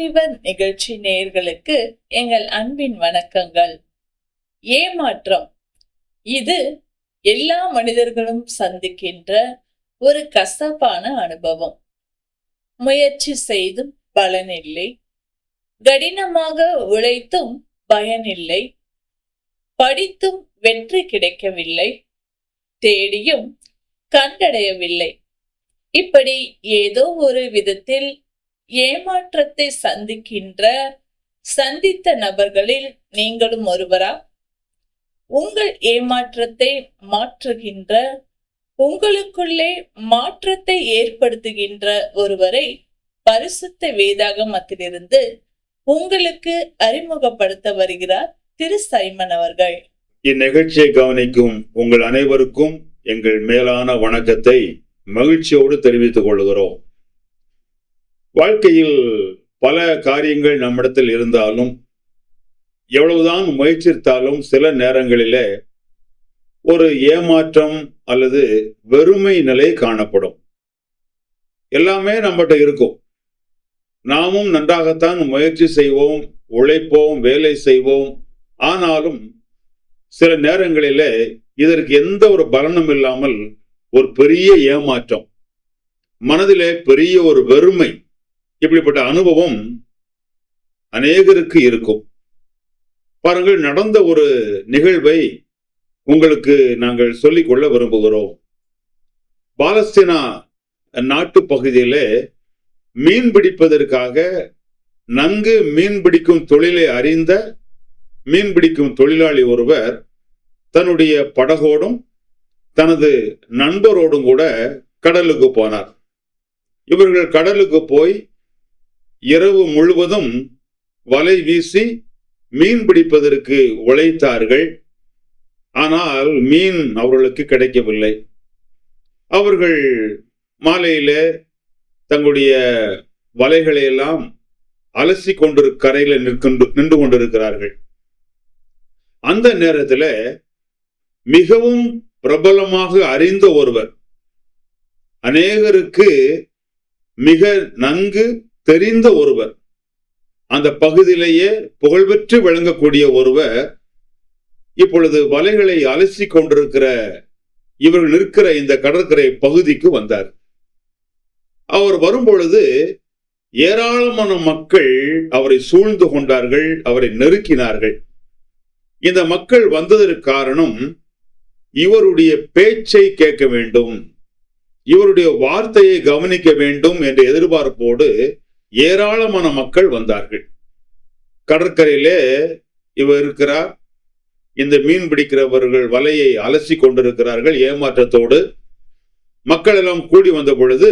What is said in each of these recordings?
வாலிபர் நிகழ்ச்சி நேயர்களுக்கு எங்கள் அன்பின் வணக்கங்கள். ஏமாற்றம் இது எல்லா மனிதர்களும் சந்திக்கின்ற ஒரு கசப்பான அனுபவம். முயற்சி செய்தும் பலனில்லை, கடினமாக உழைத்தும் பயனில்லை, படித்தும் வெற்றி கிடைக்கவில்லை, தேடியும் கண்டடையவில்லை. இப்படி ஏதோ ஒரு விதத்தில் ஏமாற்றத்தை சந்தித்த நபர்களில் நீங்களும் ஒருவரா? உங்கள் ஏமாற்றத்தை மாற்றுகின்ற, உங்களுக்குள்ளே மாற்றத்தை ஏற்படுத்துகின்ற ஒருவரை பரிசுத்த வேதாகமத்திலிருந்து உங்களுக்கு அறிமுகப்படுத்த வருகிறார் திரு சைமன் அவர்கள். இந்நிகழ்ச்சியை கவனிக்கும் உங்கள் அனைவருக்கும் எங்கள் மேலான வணக்கத்தை மகிழ்ச்சியோடு தெரிவித்துக் கொள்கிறோம். வாழ்க்கையில் பல காரியங்கள் நம்மிடத்தில் இருந்தாலும், எவ்வளவுதான் முயற்சித்தாலும் சில நேரங்களிலே ஒரு ஏமாற்றம் அல்லது வெறுமை நிலை காணப்படும். எல்லாமே நம்மகிட்ட இருக்கும். நாமும் நன்றாகத்தான் முயற்சி செய்வோம், உழைப்போம், வேலை செய்வோம். ஆனாலும் சில நேரங்களிலே இதற்கு எந்த ஒரு பலனும் இல்லாமல் ஒரு பெரிய ஏமாற்றம், மனதிலே பெரிய ஒரு வெறுமை, இப்படிப்பட்ட அனுபவம் அநேகருக்கு இருக்கும். பாருங்கள், நடந்த ஒரு நிகழ்வை உங்களுக்கு நாங்கள் சொல்லிக்கொள்ள விரும்புகிறோம். பாலஸ்தீனா நாட்டு பகுதியிலே மீன் பிடிப்பதற்காக நன்கு மீன் பிடிக்கும் தொழிலை அறிந்த மீன் பிடிக்கும் தொழிலாளி ஒருவர் தன்னுடைய படகோடும் தனது நண்பரோடும் கூட கடலுக்கு போனார். இவர்கள் கடலுக்கு போய் இரவு முழுவதும் வலை வீசி மீன் பிடிப்பதற்கு உழைத்தார்கள். ஆனால் மீன் அவர்களுக்கு கிடைக்கவில்லை. அவர்கள் மாலையிலே தங்களுடைய வலைகளை எல்லாம் அலசி கரையில் நின்று கொண்டிருக்கிறார்கள். அந்த நேரத்தில் மிகவும் பிரபலமாக அறிந்த ஒருவர், அநேகருக்கு மிக நன்கு தெரிந்த ஒருவர், அந்த பகுதியிலேயே புகழ்பெற்று விளங்கக்கூடிய ஒருவர் இப்பொழுது வலைகளை அலசி கொண்டிருக்கிற இவர்கள் இருக்கிற இந்த கடற்கரை பகுதிக்கு வந்தார். அவர் வரும்பொழுது ஏராளமான மக்கள் அவரை சூழ்ந்து கொண்டார்கள், அவரை நெருக்கினார்கள். இந்த மக்கள் வந்ததற்கு காரணம், இவருடைய பேச்சை கேட்க வேண்டும், இவருடைய வார்த்தையை கவனிக்க வேண்டும் என்ற எதிர்பார்ப்போடு ஏராளமான மக்கள் வந்தார்கள். கடற்கரையிலே இவர் இருக்கிறார். இந்த மீன் பிடிக்கிறவர்கள் வலையை அலசி கொண்டிருக்கிறார்கள் ஏமாற்றத்தோடு. மக்கள் எல்லாம் கூடி வந்த பொழுது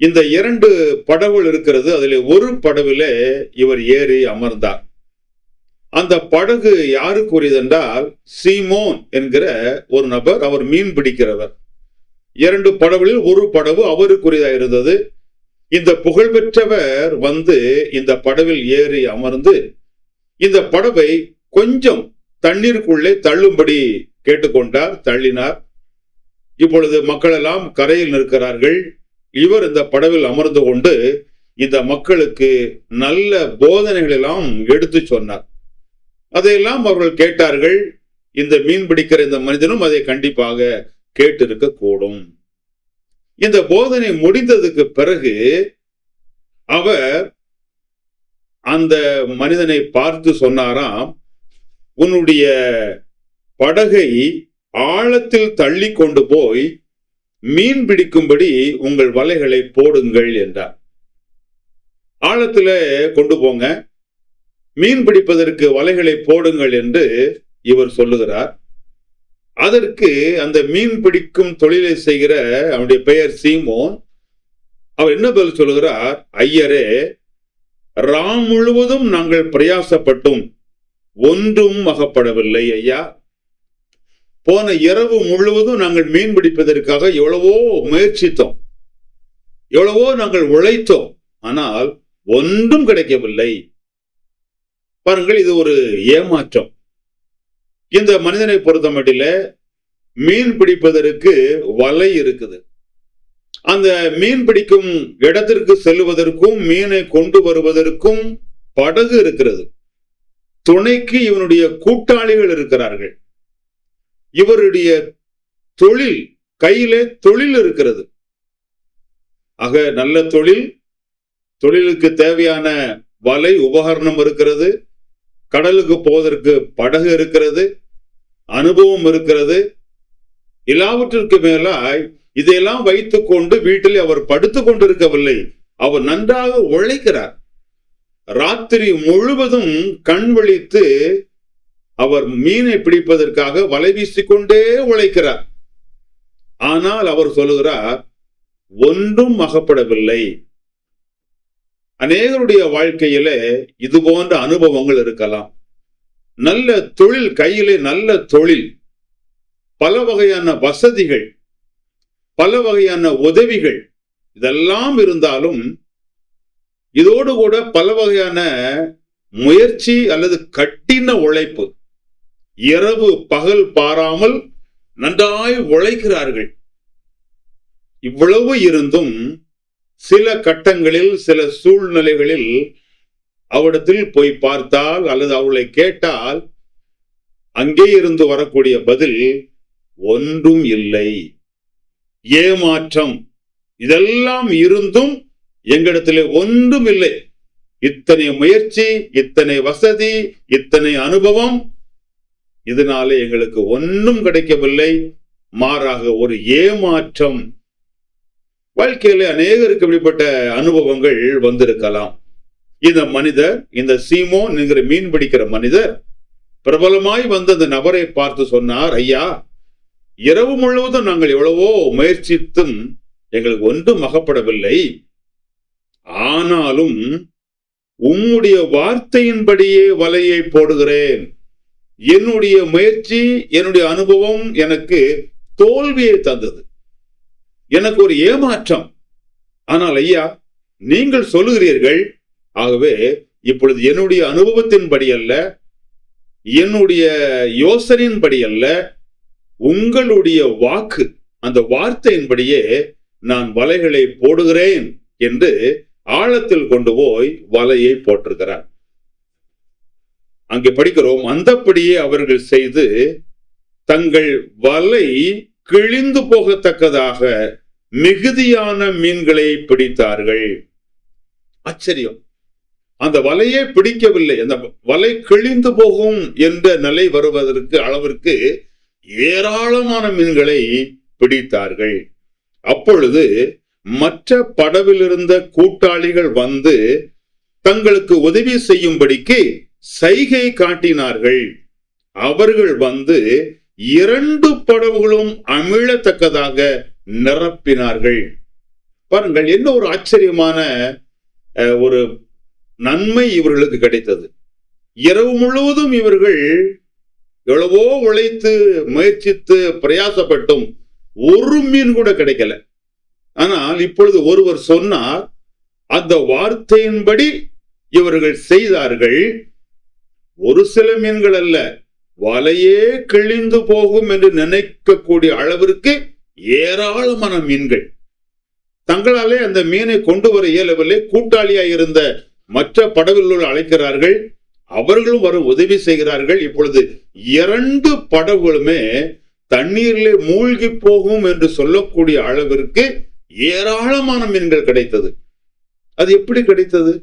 இந்த 2 படகுகள் இருக்கிறது. அதில் ஒரு படகுல இவர் ஏறி அமர்ந்தார். அந்த படகு யாருக்குரியது என்றால் சீமோன் என்கிற ஒரு நபர், அவர் மீன் பிடிக்கிறவர். 2 படகுகளில் ஒரு படகு அவருக்குரியதாக இருந்தது. இந்த புகழ்பெற்றவர் வந்து இந்த படவில் ஏறி அமர்ந்து இந்த படவை கொஞ்சம் தண்ணீருக்குள்ளே தள்ளும்படி கேட்டுக்கொண்டார், தள்ளினார். இப்பொழுது மக்கள் எல்லாம் கரையில் நிற்கிறார்கள். இவர் இந்த படவில் அமர்ந்து கொண்டு இந்த மக்களுக்கு நல்ல போதனைகள் எல்லாம் எடுத்து சொன்னார். அதையெல்லாம் அவர்கள் கேட்டார்கள். இந்த மீன் பிடிக்கிற இந்த மனிதனும் அதை கண்டிப்பாக கேட்டிருக்க கூடும். இந்த போதனை முடிந்ததுக்கு பிறகு அவர் அந்த மனிதனை பார்த்து சொன்னாராம், உன்னுடைய படகை ஆழத்தில் தள்ளி கொண்டு போய் மீன் பிடிக்கும்படி உங்கள் வலைகளை போடுங்கள் என்றார். ஆழத்துல கொண்டு போங்க, மீன் பிடிப்பதற்கு வலைகளை போடுங்கள் என்று இவர் சொல்லுகிறார். அதற்கு அந்த மீன் பிடிக்கும் தொழிலை செய்கிற அவனுடைய பெயர் சீமோன், அவர் என்ன பதில் சொல்லுகிறார், ஐயரே, ராம் முழுவதும் நாங்கள் பிரயாசப்பட்டும் ஒன்றும் அகப்படவில்லை ஐயா. போன இரவு முழுவதும் நாங்கள் மீன் பிடிப்பதற்காக எவ்வளவோ முயற்சித்தோம், எவ்வளவோ நாங்கள் உழைத்தோம், ஆனால் ஒன்றும் கிடைக்கவில்லை. பாருங்கள், இது ஒரு ஏமாற்றம். இந்த மனிதனை பொறுத்த மட்டில மீன் பிடிப்பதற்கு வலை இருக்குது. அந்த மீன் பிடிக்கும் இடத்திற்கு செல்வதற்கும் மீனை கொண்டு வருவதற்கும் படகு இருக்கிறது. துணைக்கு இவனுடைய கூட்டாளிகள் இருக்கிறார்கள். இவருடைய தொழில், கையிலே தொழில் இருக்கிறது. ஆக நல்ல தொழில், தொழிலுக்கு தேவையான வலை உபகரணம் இருக்கிறது, கடலுக்கு போவதற்கு படகு இருக்கிறது, அனுபவம் இருக்கிறது. எல்லாவற்றிற்கு மேலாய் இதையெல்லாம் வைத்துக் கொண்டு வீட்டில் அவர் படுத்துக் கொண்டிருக்கவில்லை. அவர் நன்றாக உழைக்கிறார். ராத்திரி முழுவதும் கண் விழித்து அவர் மீனை பிடிப்பதற்காக வலை வீசிக்கொண்டே உழைக்கிறார். ஆனால் அவர் சொல்லுகிறார், ஒன்றும் அகப்படவில்லை. அநேகருடைய வாழ்க்கையில இது போன்ற அனுபவங்கள் இருக்கலாம். நல்ல தொழில், கையிலே நல்ல தொழில், பல வகையான வசதிகள், பல வகையான உதவிகள் இதெல்லாம் இருந்தாலும் இதோடு கூட பல வகையான முயற்சி அல்லது கடின உழைப்பு, இரவு பகல் பாராமல் நன்றாய் உழைக்கிறார்கள். இவ்வளவு இருந்தும் சில கட்டங்களில், சில சூழ்நிலைகளில் அவரிடத்தில் போய் பார்த்தால் அல்லது அவளை கேட்டால் அங்கே இருந்து வரக்கூடிய பதில் ஒன்றும் இல்லை, ஏமாற்றம். இதெல்லாம் இருந்தும் எங்களிடத்திலே ஒன்றும் இல்லை. இத்தனை முயற்சி, இத்தனை வசதி, இத்தனை அனுபவம், இதனாலே எங்களுக்கு ஒன்றும் கிடைக்கவில்லை, மாறாக ஒரு ஏமாற்றம். வாழ்க்கையில அநேகருக்கு இப்படிப்பட்ட அனுபவங்கள் வந்திருக்கலாம். இந்த மனிதர், இந்த சீமோன் என்கிற மீன் பிடிக்கிற மனிதர் பிரபலமாய் வந்த அந்த நபரை பார்த்து சொன்னார், ஐயா, இரவு முழுவதும் நாங்கள் எவ்வளவோ முயற்சித்தும் எங்களுக்கு ஒன்றும் அகப்படவில்லை. ஆனாலும் உம்முடைய வார்த்தையின்படியே வலையை போடுகிறேன். என்னுடைய முயற்சி, என்னுடைய அனுபவம் எனக்கு தோல்வியை தந்தது, எனக்கு ஒரு ஏமாற்றம். ஆனால் ஐயா, நீங்கள் சொல்லுகிறீர்கள், ஆகவே இப்பொழுது என்னுடைய அனுபவத்தின்படி அல்ல, என்னுடைய யோசனையின்படி அல்ல, உங்களுடைய வாக்கு, அந்த வார்த்தையின்படியே நான் வலைகளை போடுகிறேன் என்று ஆழத்தில் கொண்டு போய் வலையை போட்டிருக்கிறார். அங்கே படிக்கிறோம், அந்தப்படியே அவர்கள் செய்து தங்கள் வலை கிழிந்து போகத்தக்கதாக மிகுதியான மீன்களை பிடித்தார்கள். ஆச்சரியம்! அந்த வலையே பிடிக்கவில்லை, அந்த வலை கிழிந்து போகும் என்ற நிலை வருவதற்கு அளவிற்கு ஏராளமான மீன்களை பிடித்தார்கள். அப்பொழுது மற்ற படவில் இருந்த கூட்டாளிகள் வந்து தங்களுக்கு உதவி செய்யும்படிக்கு சைகை காட்டினார்கள். அவர்கள் வந்து 2 படவுகளும் அமிழத்தக்கதாக நிரப்பினார்கள். பாருங்கள், என்ன ஒரு ஆச்சரியமான ஒரு நன்மை இவர்களுக்கு கிடைத்தது. இரவு முழுவதும் இவர்கள் எவ்வளவோ உழைத்து முயற்சித்து பிரயாசப்பட்டும் ஒரு மீன் கூட கிடைக்கல. ஆனால் இப்பொழுது ஒருவர் சொன்னார், அந்த வார்த்தையின்படி இவர்கள் செய்தார்கள். ஒரு சில மீன்கள் அல்ல, வலையே கிழிந்து போகும் என்று நினைக்கக்கூடிய அளவிற்கு ஏராளமான மீன்கள். தங்களாலே அந்த மீனை கொண்டு வர இயலவில்லை. கூட்டாளியாய் இருந்த மற்ற படகுகள் அழைக்கிறார்கள், அவர்களும் வர உதவி செய்கிறார்கள். இப்பொழுது 2 படகுகளுமே தண்ணீரிலே மூழ்கி போகும் என்று சொல்லக்கூடிய அளவிற்கு ஏராளமான மீன்கள் கிடைத்தது. அது எப்படி கிடைத்தது?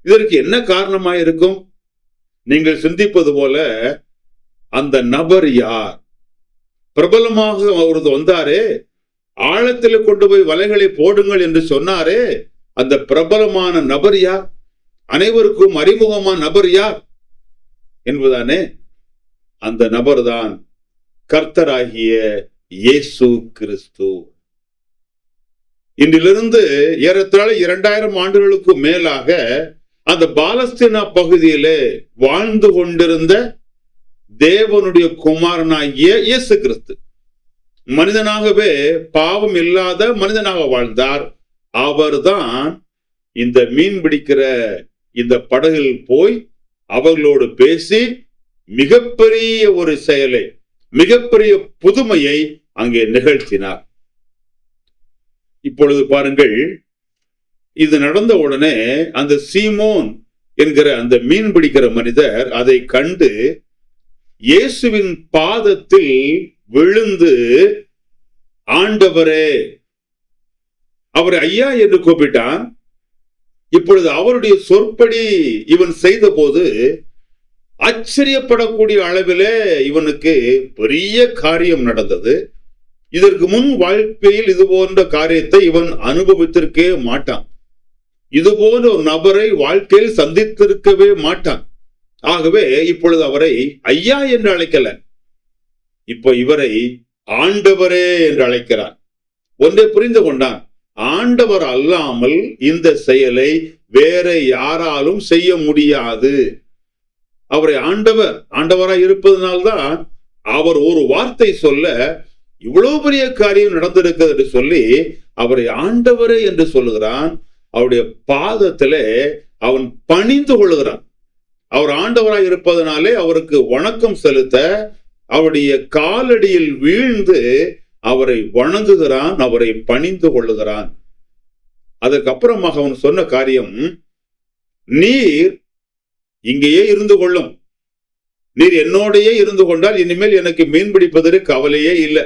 இதற்கு என்ன காரணமாய் இருக்கும்? நீங்கள் சிந்திப்பது போல அந்த நபர் யார்? பிரபலமாக அவரது வந்தாரே, ஆழத்தில் கொண்டு போய் வலைகளை போடுங்கள் என்று சொன்னாரே, அந்த பிரபலமான நபர் யார்? அனைவருக்கும் அறிமுகமான நபர் யார் என்பதானே? அந்த நபர்தான் கர்த்தராகிய இயேசு கிறிஸ்து. இன்றிலிருந்து ஏறத்தாழ 2000 ஆண்டுகளுக்கு மேலாக அந்த பாலஸ்தீனா பகுதியிலே வாழ்ந்து கொண்டிருந்த தேவனுடைய குமாரனாகிய இயேசு கிறிஸ்து மனிதனாகவே பாவம் இல்லாத மனிதனாக வாழ்ந்தார். அவர்தான் இந்த மீன் பிடிக்கிற இந்த படகில் போய் அவர்களோடு பேசி மிகப்பெரிய ஒரு செயலை, மிகப்பெரிய புதுமையை அங்கே நிகழ்த்தினார். இப்பொழுது பாருங்கள், இது நடந்த உடனே அந்த சீமோன் என்கிற அந்த மீன் பிடிக்கிற மனிதர் அதை கண்டு இயேசுவின் பாதத்தில் விழுந்து, ஆண்டவரே, அவரை ஐயா என்று கூப்பிட்டான். இப்பொழுது அவருடைய சொற்படி இவன் செய்த போது ஆச்சரியப்படக்கூடிய அளவிலே இவனுக்கு பெரிய காரியம் நடந்தது. இதற்கு முன் வாழ்க்கையில் இது போன்ற காரியத்தை இவன் அனுபவித்திருக்கவே மாட்டான். இது போன்ற ஒரு நபரை வாழ்க்கையில் சந்தித்திருக்கவே மாட்டான். ஆகவே இப்பொழுது அவரை ஐயா என்று அழைக்கல, இப்ப இவரை ஆண்டவரே என்று அழைக்கிறான். ஒன்றை புரிந்து கொண்டான், ஆண்டவர் அல்லாமல் இந்த செயலை வேற யாராலும் செய்ய முடியாது. அவரை ஆண்டவராய் இருப்பதனால்தான் அவர் ஒரு வார்த்தை சொல்ல இவ்வளவு பெரிய காரியம் நடந்திருக்கிறது என்று சொல்லி அவரை ஆண்டவரே என்று சொல்லுகிறான். அவருடைய பாதத்திலே அவன் பணிந்து கொள்ளுகிறான். அவர் ஆண்டவராய் இருப்பதனாலே அவருக்கு வணக்கம் செலுத்த அவருடைய காலடியில் வீழ்ந்து அவரை வணங்குகிறான், அவரை பணிந்து கொள்ளுகிறான். அதற்கப்புறமாக அவன் சொன்ன காரியம், நீர் இங்கேயே இருந்து கொள்ளும், நீர் என்னோடையே இருந்து கொண்டால் இனிமேல் எனக்கு மீன் பிடிப்பதற்கு கவலையே இல்லை.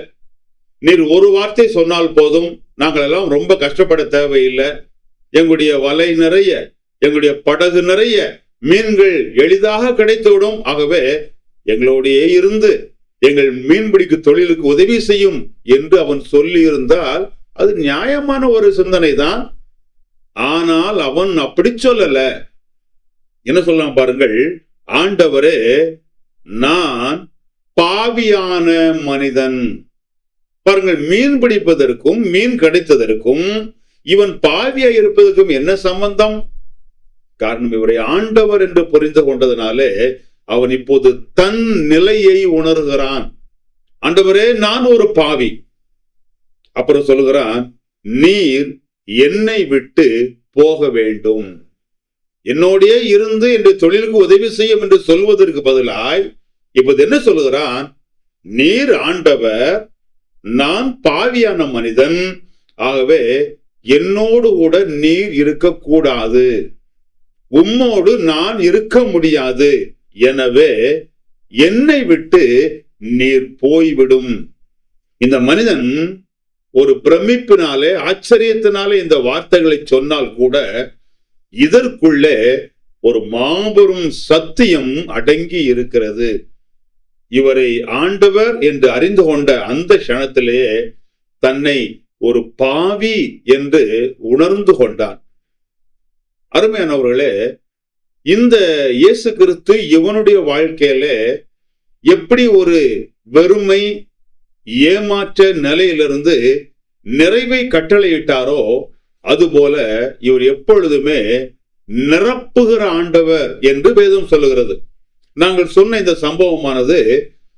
நீர் ஒரு வார்த்தை சொன்னால் போதும், நாங்கள் எல்லாம் ரொம்ப கஷ்டப்பட தேவையில்லை. எங்களுடைய வலை நிறைய, எங்களுடைய படகு நிறைய மீன்கள் எளிதாக கிடைத்துவிடும். ஆகவே எங்களோடையே இருந்து எங்கள் மீன்பிடிக்கும் தொழிலுக்கு உதவி செய்யும் என்று அவன் சொல்லி இருந்தால் அது நியாயமான ஒரு சிந்தனை தான். ஆனால் அவன் அப்படி சொல்லல. என்ன சொல்லலாம் பாருங்கள், ஆண்டவரே, நான் பாவியான மனிதன். பாருங்கள், மீன் பிடிப்பதற்கும் மீன் கிடைத்ததற்கும் இவன் பாவியா இருப்பதற்கும் என்ன சம்பந்தம்? காரணம், இவரை ஆண்டவர் என்று புரிந்து கொண்டதனாலே அவன் இப்போது தன் நிலையை உணர்கிறான். ஆண்டவரே, நான் ஒரு பாவி. அப்புறம் சொல்லுகிறான், நீர் என்னை விட்டு போக வேண்டும், என்னோடே இருந்து என்ற தொழிலுக்கு உதவி செய்யும் என்று சொல்வதற்கு பதிலாய் இப்போது என்ன சொல்லுகிறான்? நீர் ஆண்டவர், நான் பாவியான மனிதன், ஆகவே என்னோடு கூட நீர் இருக்கக்கூடாது, உம்மோடு நான் இருக்க முடியாது, எனவே என்னை விட்டு நீர் போய்விடும். இந்த மனிதன் ஒரு பிரமிப்பினாலே, ஆச்சரியத்தினாலே இந்த வார்த்தைகளை சொன்னால் கூட இதற்குள்ளே ஒரு மாபெரும் சத்தியம் அடங்கி இருக்கிறது. இவரை ஆண்டவர் என்று அறிந்து கொண்ட அந்த க்ஷணத்திலேயே தன்னை ஒரு பாவி என்று உணர்ந்து கொண்டான். அருமையானவர்களே, இந்த இயேசு கிறிஸ்து இவனுடைய வாழ்க்கையில எப்படி ஒரு வெறுமை, ஏமாற்ற நிலையிலிருந்து நிறைவை கட்டளையிட்டாரோ அதுபோல இவர் எப்பொழுதுமே நிரப்புகிற ஆண்டவர் என்று வேதம் சொல்லுகிறது. நாங்கள் சொன்ன இந்த சம்பவமானது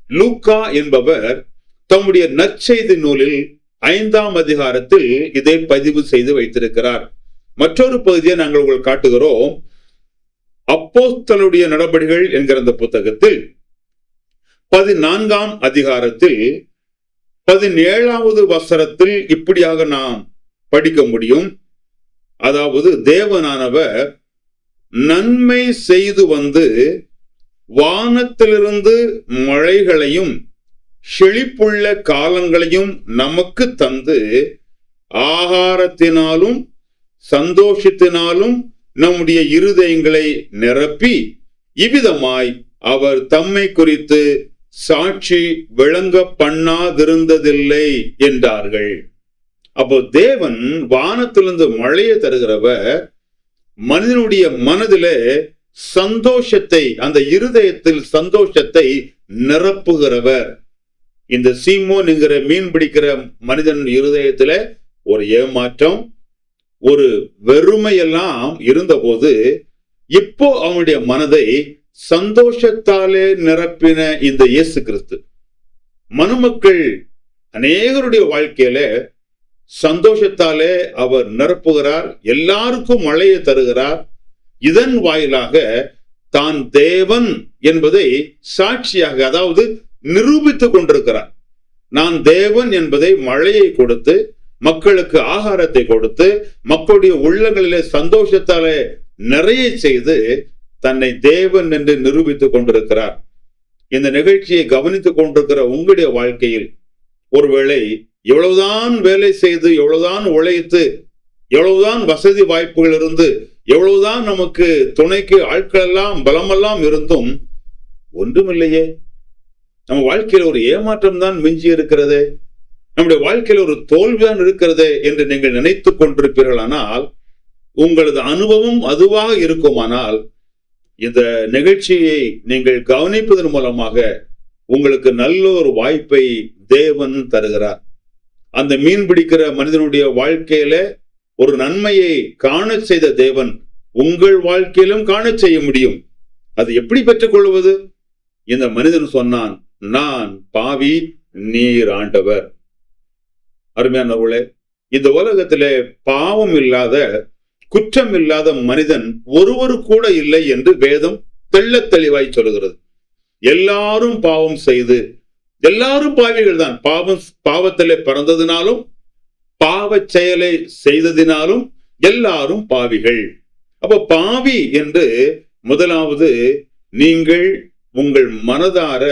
லூக்கா என்பவர் தம்முடைய நற்செய்தி நூலில் 5ஆம் அதிகாரத்தில் இதை பதிவு செய்து வைத்திருக்கிறார். மற்றொரு பகுதியை நாங்கள் உங்களுக்கு காட்டுகிறோம். அப்போஸ்தலருடைய நடபடிகள் என்கிற அந்த புத்தகத்தில் 14ஆம் அதிகாரத்தில் 17வது வசனத்தில் இப்படியாக நாம் படிக்க முடியும். அதாவது, தேவனானவர் நன்மை செய்து வந்து வானத்திலிருந்து மழைகளையும் செழிப்புள்ள காலங்களையும் நமக்கு தந்து ஆகாரத்தினாலும் சந்தோஷத்தினாலும் நம்முடைய இருதயங்களை நிரப்பி இவ்விதமாய் அவர் தம்மை குறித்து சாட்சி விளங்க பண்ணாதிருந்ததில்லை என்றார்கள். அப்போ தேவன் வானத்திலிருந்து மழையை தருகிறவர் மனிதனுடைய மனதிலே சந்தோஷத்தை, அந்த இருதயத்தில் சந்தோஷத்தை நிரப்புகிறவர். இந்த சீமோன் என்கிற மீன் பிடிக்கிற மனிதன் இருதயத்தில ஒரு ஏமாற்றம், ஒரு வெறுமையெல்லாம் இருந்தபோது இப்போ அவனுடைய மனதை சந்தோஷத்தாலே நிரப்பின இந்த இயேசு கிறிஸ்து மனுமக்கள் அநேகருடைய வாழ்க்கையில சந்தோஷத்தாலே அவர் நிரப்புகிறார். எல்லாருக்கும் மழையை தருகிறார். இதன் வாயிலாக தான் தேவன் என்பதை சாட்சியாக, அதாவது நிரூபித்துக் கொண்டிருக்கிறார். நான் தேவன் என்பதை மழையை கொடுத்து மக்களுக்கு ஆகாரத்தை கொடுத்து மக்களுடைய உள்ளங்களிலே சந்தோஷத்தாலே நிறைய செய்து தன்னை தேவன் என்று நிரூபித்துக் கொண்டிருக்கிறார். இந்த நிகழ்ச்சியை கவனித்துக் கொண்டிருக்கிற உங்களுடைய வாழ்க்கையில் ஒருவேளை எவ்வளவுதான் வேலை செய்து, எவ்வளவுதான் உழைத்து, எவ்வளவுதான் வசதி வாய்ப்புகள் இருந்து, எவ்வளவுதான் நமக்கு துணைக்கு ஆட்கள் எல்லாம் பலமெல்லாம் இருந்தும் ஒன்றுமில்லையே, நம்ம வாழ்க்கையில ஒரு ஏமாற்றம் தான் மிஞ்சி இருக்கிறதே, நம்முடைய வாழ்க்கையில ஒரு தோல்விதான் இருக்கிறதே என்று நீங்கள் நினைத்துக் கொண்டிருப்பீர்களானால், உங்களது அனுபவம் அதுவாக இருக்குமானால், இந்த நிகழ்ச்சியை நீங்கள் கவனிப்பதன் மூலமாக உங்களுக்கு நல்ல ஒரு வாய்ப்பை தேவன் தருகிறார். அந்த மீன் பிடிக்கிற மனிதனுடைய வாழ்க்கையில ஒரு நன்மையை காண செய்த தேவன் உங்கள் வாழ்க்கையிலும் காண செய்ய முடியும். அது எப்படி பெற்றுக்கொள்வது? இந்த மனிதன் சொன்னான், நான் பாவி, நீர் ஆண்டவர். அருமையானவர்களே, இந்த உலகத்திலே பாவம் இல்லாத, குற்றம் இல்லாத மனிதன் ஒருவரு கூட இல்லை என்று வேதம் தெள்ளத் தெளிவாய் சொல்கிறது. எல்லாரும் பாவம் செய்து, எல்லாரும் பாவிகள் தான். பாவத்திலே பிறந்ததினாலும் பாவ செயலை செய்ததினாலும் எல்லாரும் பாவிகள். அப்ப பாவி என்று முதலாவது நீங்கள் உங்கள் மனதார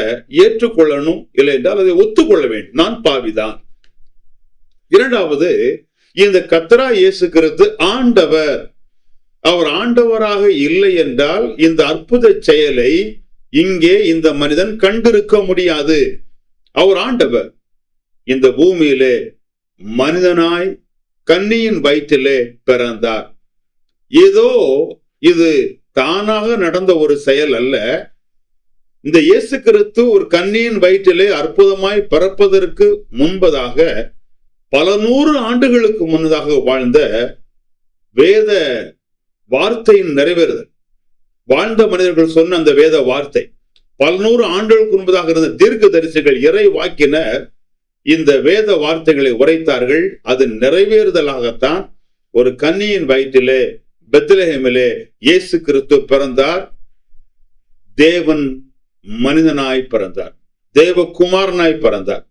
ஏற்றுக்கொள்ளணும், இல்லை என்றால் அதை ஒத்துக்கொள்ள வேண்டும். நான் பாவிதான். இரண்டாவது, இந்த கர்த்தராகிய இயேசு கிறிஸ்து ஆண்டவர். அவர் ஆண்டவராக இல்லை என்றால் இந்த அற்புத செயலை இங்கே இந்த மனிதன் கண்டிருக்க முடியாது. அவர் ஆண்டவர். இந்த பூமியிலே மனிதனாய் கன்னியின் வயிற்றிலே பிறந்தார். ஏதோ இது தானாக நடந்த ஒரு செயல் அல்ல. இந்த இயேசு கிறிஸ்து ஒரு கன்னியின் வயிற்றிலே அற்புதமாய் பிறப்பதற்கு முன்பதாக பல நூறு ஆண்டுகளுக்கு முன்னதாக வாழ்ந்த வேத வார்த்தையின் நிறைவேறுதல், வாழ்ந்த மனிதர்கள் சொன்ன அந்த வேத வார்த்தை, பல நூறு ஆண்டுகளுக்கு முன்பதாக இருந்த தீர்க்க தரிசிகள், இறை வாக்கினர் இந்த வேத வார்த்தைகளை உரைத்தார்கள். அது நிறைவேறுதலாகத்தான் ஒரு கன்னியின் வயிற்றிலே பெத்லஹேமிலே இயேசு கிறிஸ்து பிறந்தார். தேவன் மனிதனாய் பிறந்தார், தேவகுமாரனாய் பிறந்தார்.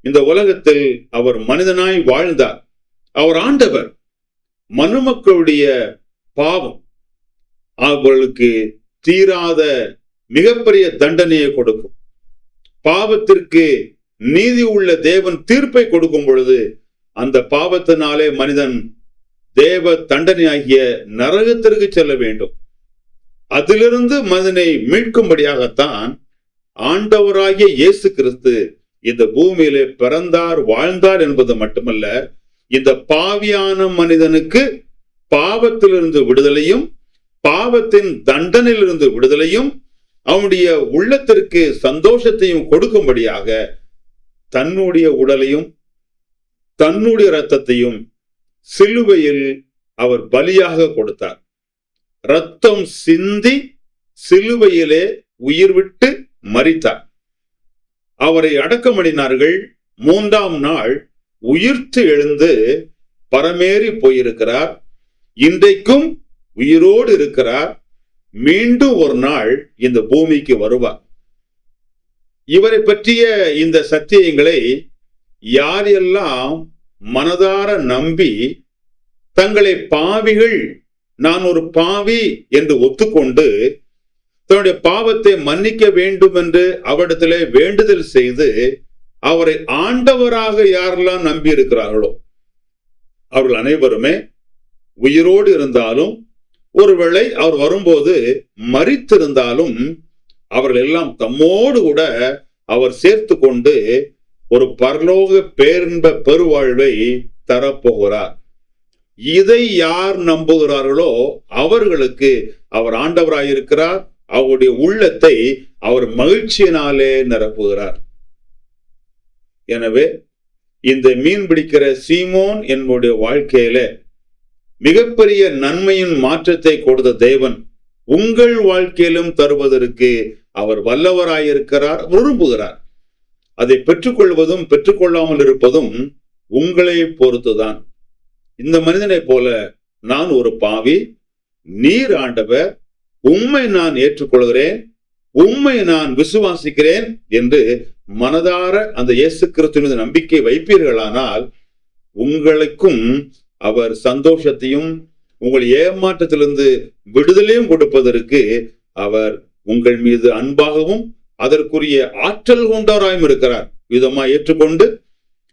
இந்த உலகத்தில் அவர் மனிதனாய் வாழ்ந்தார். அவர் ஆண்டவர். மனுமக்களுடைய பாவம் அவர்களுக்கு தீராத மிகப்பெரிய தண்டனையை கொடுக்கும். பாவத்திற்கு நீதி உள்ள தேவன் தீர்ப்பை கொடுக்கும் பொழுது அந்த பாவத்தினாலே மனிதன் தேவ தண்டனையாகிய நரகத்திற்கு செல்ல வேண்டும். அதிலிருந்து மனிதனை மீட்கும்படியாகத்தான் ஆண்டவராகிய இயேசு கிறிஸ்து இந்த பூமியிலே பிறந்தார், வாழ்ந்தார் என்பது மட்டுமல்ல, இந்த பாவியான மனிதனுக்கு பாவத்திலிருந்து விடுதலையும், பாவத்தின் தண்டனையிலிருந்து விடுதலையும், அவனுடைய உள்ளத்திற்கு சந்தோஷத்தையும் கொடுக்கும்படியாக தன்னுடைய உடலையும் தன்னுடைய இரத்தத்தையும் சிலுவையில் அவர் பலியாக கொடுத்தார். இரத்தம் சிந்தி சிலுவையிலே உயிர் விட்டு மரித்தார். அவரை அடக்கமடினார்கள். மூன்றாம் நாள் உயிர்த்து எழுந்து பரமேறி போயிருக்கிறார். இன்றைக்கும் உயிரோடு இருக்கிறார். மீண்டும் ஒரு நாள் இந்த பூமிக்கு வருவார். இவரை பற்றிய இந்த சத்தியங்களை யாரெல்லாம் மனதார நம்பி தங்களை பாவிகள், நான் ஒரு பாவி என்று ஒத்துக்கொண்டு தன்னுடைய பாவத்தை மன்னிக்க வேண்டும் என்று அவரிடத்திலே வேண்டுதல் செய்து அவரை ஆண்டவராக யாரெல்லாம் நம்பி இருக்கிறார்களோ அவர்கள் அனைவருமே உயிரோடு இருந்தாலும், ஒருவேளை அவர் வரும்போது மரித்திருந்தாலும், அவர்கள் எல்லாம் தம்மோடு கூட அவர் சேர்த்து கொண்டு ஒரு பரலோக பேரின்ப பெருவாழ்வை தரப்போகிறார். இதை யார் நம்புகிறார்களோ அவர்களுக்கு அவர் ஆண்டவராயிருக்கிறார். அவருடைய உள்ளத்தை அவர் மகிழ்ச்சியினாலே நிரப்புகிறார். எனவே இந்த மீன் பிடிக்கிற சீமோன் என்னுடைய வாழ்க்கையில மிகப்பெரிய நன்மையின் மாற்றத்தை கொடுத்த தேவன் உங்கள் வாழ்க்கையிலும் தருவதற்கு அவர் வல்லவராயிருக்கிறார், விரும்புகிறார். அதை பெற்றுக்கொள்வதும் பெற்றுக்கொள்ளாமல் இருப்பதும் உங்களை பொறுத்துதான். இந்த மனிதனை போல நான் ஒரு பாவி, நீர் ஆண்டவர், உம்மை நான் ஏற்றுக்கொள்கிறேன், உம்மை நான் விசுவாசிக்கிறேன் என்று மனதார அந்த இயேசு கிறிஸ்துவின் மீது நம்பிக்கை வைப்பீர்களானால் உங்களுக்கும் அவர் சந்தோஷத்தையும் உங்கள் ஏமாற்றத்திலிருந்து விடுதலையும் கொடுப்பதற்கு அவர் உங்கள் மீது அன்பாகவும் அதற்குரிய ஆற்றல் கொண்டவராயும் இருக்கிறார். விதமா ஏற்றுக்கொண்டு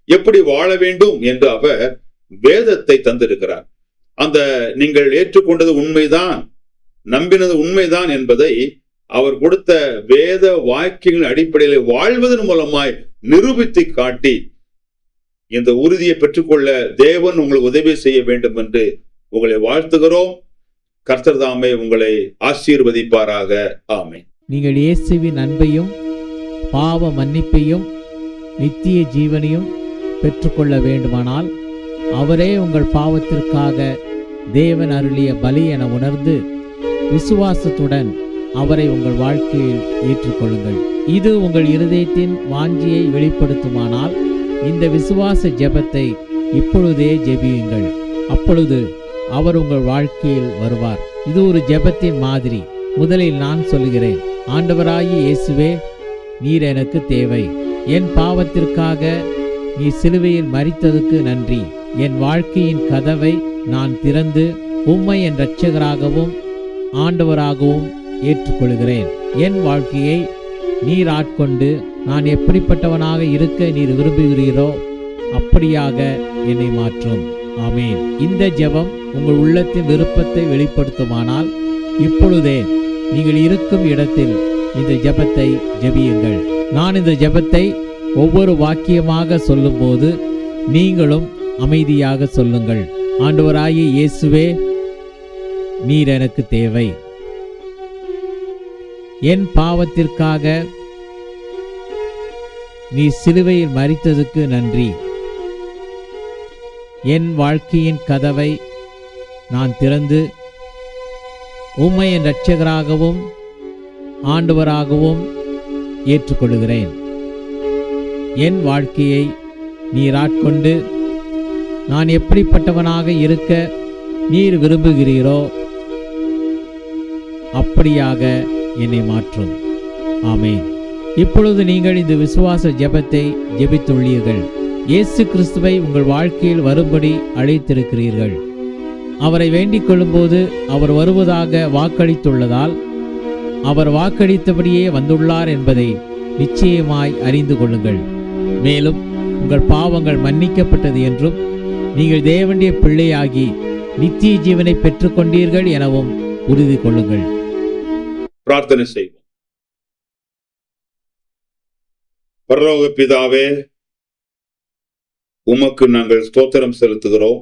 எப்படி வாழ வேண்டும் என்று அவர் வேதத்தை தந்திருக்கிறார். அந்த நீங்கள் ஏற்றுக்கொண்டது உண்மைதான், நம்பினது உண்மைதான் என்பதை அவர் கொடுத்த வேத வாக்கியங்களின் அடிப்படையில் வாழ்வதன் மூலமாய் நிரூபித்து காட்டி இந்த உறுதியை பெற்றுக்கொள்ள தேவன் உங்களுக்கு உதவி செய்ய வேண்டும் என்று உங்களை வாழ்த்துகிறோம். கர்த்தர் தாமே உங்களை ஆசீர்வதிப்பாராக. ஆமென். நீங்கள் இயேசுவின் அன்பையும் பாவ மன்னிப்பையும் நித்திய ஜீவனையும் பெற்றுக்கொள்ள வேண்டுமானால் அவரே உங்கள் பாவத்திற்காக தேவன் அருளிய பலி என உணர்ந்து விசுவாசத்துடன் அவரை உங்கள் வாழ்க்கையில் ஏற்றுக்கொள்ளுங்கள். இது உங்கள் இருதயத்தின் வாஞ்சியை வெளிப்படுத்துமானால் இந்த விசுவாச ஜெபத்தை இப்பொழுதே ஜெபியுங்கள். அப்பொழுது அவர் உங்கள் வாழ்க்கையில் வருவார். இது ஒரு ஜெபத்தின் மாதிரி. முதலில் நான் சொல்கிறேன். ஆண்டவராகிய இயேசுவே, நீர் எனக்கு தேவை. என் பாவத்திற்காக நீ சிலுவையில் மரித்ததுக்கு நன்றி. என் வாழ்க்கையின் கதவை நான் திறந்து உம்மை என் இரட்சகராகவும் ஆண்டவராகவும் ஏற்றுக்கொள்கிறேன். என் வாழ்க்கையை நீர் ஆட்கொண்டு நான் எப்படிப்பட்டவனாக இருக்க நீர் விரும்புகிறீரோ அப்படியாக என்னை மாற்றும். ஆமேன். இந்த ஜெபம் உங்கள் உள்ளத்தின் விருப்பத்தை வெளிப்படுத்துமானால் இப்பொழுதே நீங்கள் இருக்கும் இடத்தில் இந்த ஜெபத்தை ஜெபியுங்கள். நான் இந்த ஜெபத்தை ஒவ்வொரு வாக்கியமாக சொல்லும்போது நீங்களும் அமைதியாக சொல்லுங்கள். ஆண்டவராகிய இயேசுவே, நீர் எனக்கு தேவை. என் பாவத்திற்காக நீ சிலுவையில் மரித்ததுக்கு நன்றி. என் வாழ்க்கையின் கதவை நான் திறந்து உம்மை என் இரட்சகராகவும் ஆண்டவராகவும் ஏற்றுக்கொள்கிறேன். என் வாழ்க்கையை நீர் ஆட்கொண்டு நான் எப்படிப்பட்டவனாக இருக்க நீர் விரும்புகிறீரோ அப்படியாக என்னை மாற்றும். ஆமேன். இப்பொழுது நீங்கள் இந்த விசுவாச ஜெபத்தை ஜெபித்துள்ளீர்கள். இயேசு கிறிஸ்துவை உங்கள் வாழ்க்கையில் வரும்படி அழைத்திருக்கிறீர்கள். அவரை வேண்டிக் கொள்ளும்போது அவர் வருவதாக வாக்களித்துள்ளதால் அவர் வாக்களித்தபடியே வந்துள்ளார் என்பதை நிச்சயமாய் அறிந்து கொள்ளுங்கள். மேலும் உங்கள் பாவங்கள் மன்னிக்கப்பட்டது என்றும் நீங்கள் தேவனுடைய பிள்ளையாகி நித்திய ஜீவனை பெற்றுக்கொண்டீர்கள் எனவும் உறுதி கொள்ளுங்கள். பிரார்த்தனை செய்வோம். பரலோக பிதாவே, உமக்கு நாங்கள் ஸ்தோத்திரம் செலுத்துகிறோம்.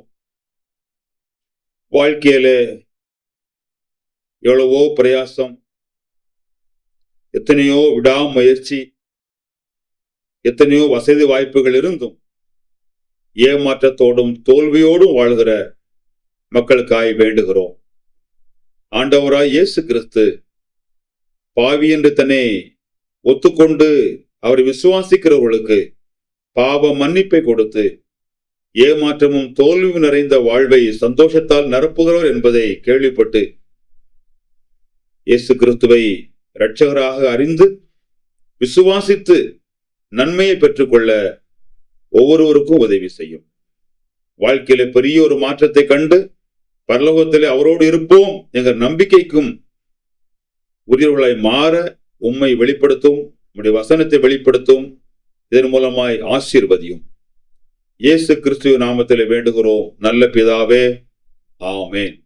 வாழ்க்கையிலே எவ்வளவோ பிரயாசம், எத்தனையோ விடாமுயற்சி, எத்தனையோ வசதி வாய்ப்புகள் இருந்தும் ஏமாற்றத்தோடும் தோல்வியோடும் வாழ்கிற மக்களுக்காய் வேண்டுகிறோம். ஆண்டவராய் இயேசு கிறிஸ்து பாவி என்று தன்னை ஒத்துக்கொண்டு அவரை விசுவாசிக்கிறவர்களுக்கு பாவ மன்னிப்பை கொடுத்து ஏமாற்றமும் தோல்வி நிறைந்த வாழ்வை சந்தோஷத்தால் நிரப்புகிறவர் என்பதை கேள்விப்பட்டு இயேசு கிறிஸ்துவை இரட்சகராக அறிந்து விசுவாசித்து நன்மையை பெற்றுக்கொள்ள ஒவ்வொருவருக்கும் உதவி செய்யும். வாழ்க்கையில பெரிய ஒரு மாற்றத்தை கண்டு பரலோகத்திலே அவரோடு இருப்போம் என்கிற நம்பிக்கைக்கும் உரியவர்களாய் மாற உம்மை வெளிப்படுத்தும், உம்முடைய வசனத்தை வெளிப்படுத்தும். இதன் மூலமாய் ஆசீர்வதியும். இயேசு கிறிஸ்துவ நாமத்திலே வேண்டுகிறோம் நல்ல பிதாவே. ஆமென்.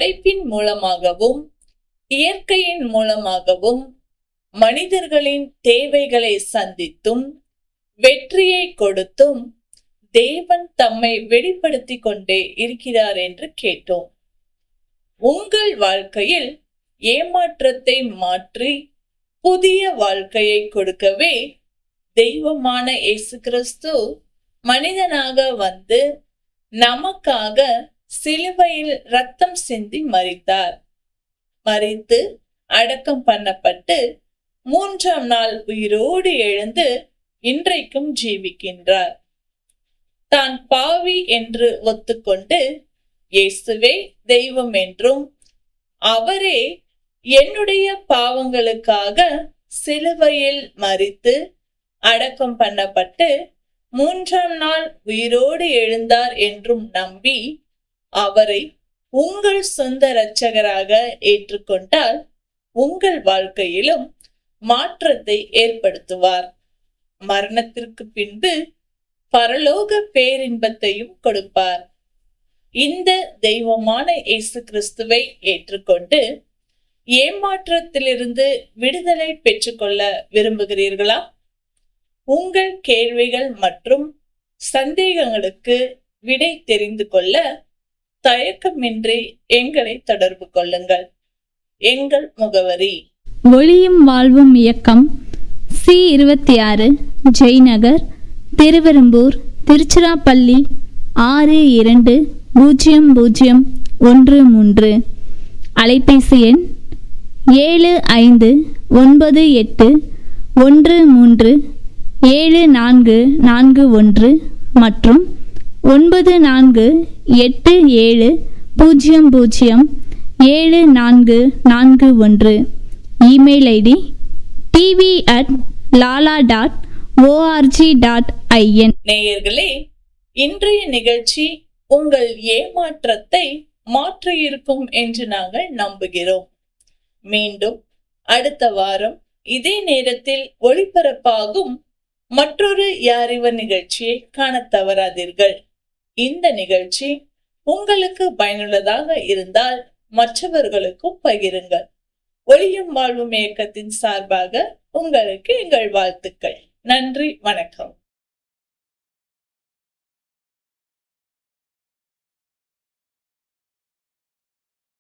படைப்பின் மூலமாகவும் இயற்கையின் மூலமாகவும் மனிதர்களின் தேவைகளை சந்தித்தும் வெற்றியை கொடுத்தும் தேவன் தம்மை வெளிப்படுத்திக் கொண்டே இருக்கிறார் என்று கேட்டோம். உங்கள் வாழ்க்கையில் ஏமாற்றத்தை மாற்றி புதிய வாழ்க்கையை கொடுக்கவே தெய்வமான இயேசு கிறிஸ்து மனிதனாக வந்து நமக்காக சிலுவையில் இரத்தம் சிந்தி மரித்தார். மரித்து அடக்கம் பண்ணப்பட்டு 3ஆம் நாள் உயிரோடு எழுந்து இன்றைக்கும் ஜீவிக்கின்றார். தான் பாவி என்று ஒத்துக்கொண்டு இயேசுவே தெய்வம் என்றும் அவரே என்னுடைய பாவங்களுக்காக சிலுவையில் மரித்து அடக்கம் பண்ணப்பட்டு 3ஆம் நாள் உயிரோடு எழுந்தார் என்றும் நம்பி அவரை உங்கள் சொந்த இரட்சகராக ஏற்றுக்கொண்டால் உங்கள் வாழ்க்கையிலும் மாற்றத்தை ஏற்படுத்துவார். மரணத்திற்கு பின்பு பரலோக பேரின்பத்தையும் கொடுப்பார். இந்த தெய்வமான இயேசு கிறிஸ்துவை ஏற்றுக்கொண்டு ஏமாற்றத்திலிருந்து விடுதலை பெற்றுக்கொள்ள விரும்புகிறீர்களா? உங்கள் கேள்விகள் மற்றும் சந்தேகங்களுக்கு விடை தெரிந்து கொள்ள தயக்கமின்றி எங்களை தொடர்பு கொள்ளுங்கள். எங்கள் முகவரி: ஒளியும் வாழ்வும் இயக்கம், C26, ஜெய்நகர், திருவெரும்பூர், திருச்சிராப்பள்ளி 620013. அலைபேசி எண் 7598137441 மற்றும் 9487007441. Email ID tv@lala.org.in. நேயர்களே, இன்றைய நிகழ்ச்சி உங்கள் ஏமாற்றத்தை மாற்றியிருக்கும் என்று நாங்கள் நம்புகிறோம். மீண்டும் அடுத்த வாரம் இதே நேரத்தில் ஒளிபரப்பாகும் மற்றொரு யாரிவர் நிகழ்ச்சியை காண தவறாதீர்கள். இந்த நிகழ்ச்சி உங்களுக்கு பயனுள்ளதாக இருந்தால் மற்றவர்களுக்கும் பகிருங்கள். ஒளியும் வாழ்வும் இயக்கத்தின் சார்பாக உங்களுக்கு எங்கள் வாழ்த்துக்கள். நன்றி, வணக்கம்.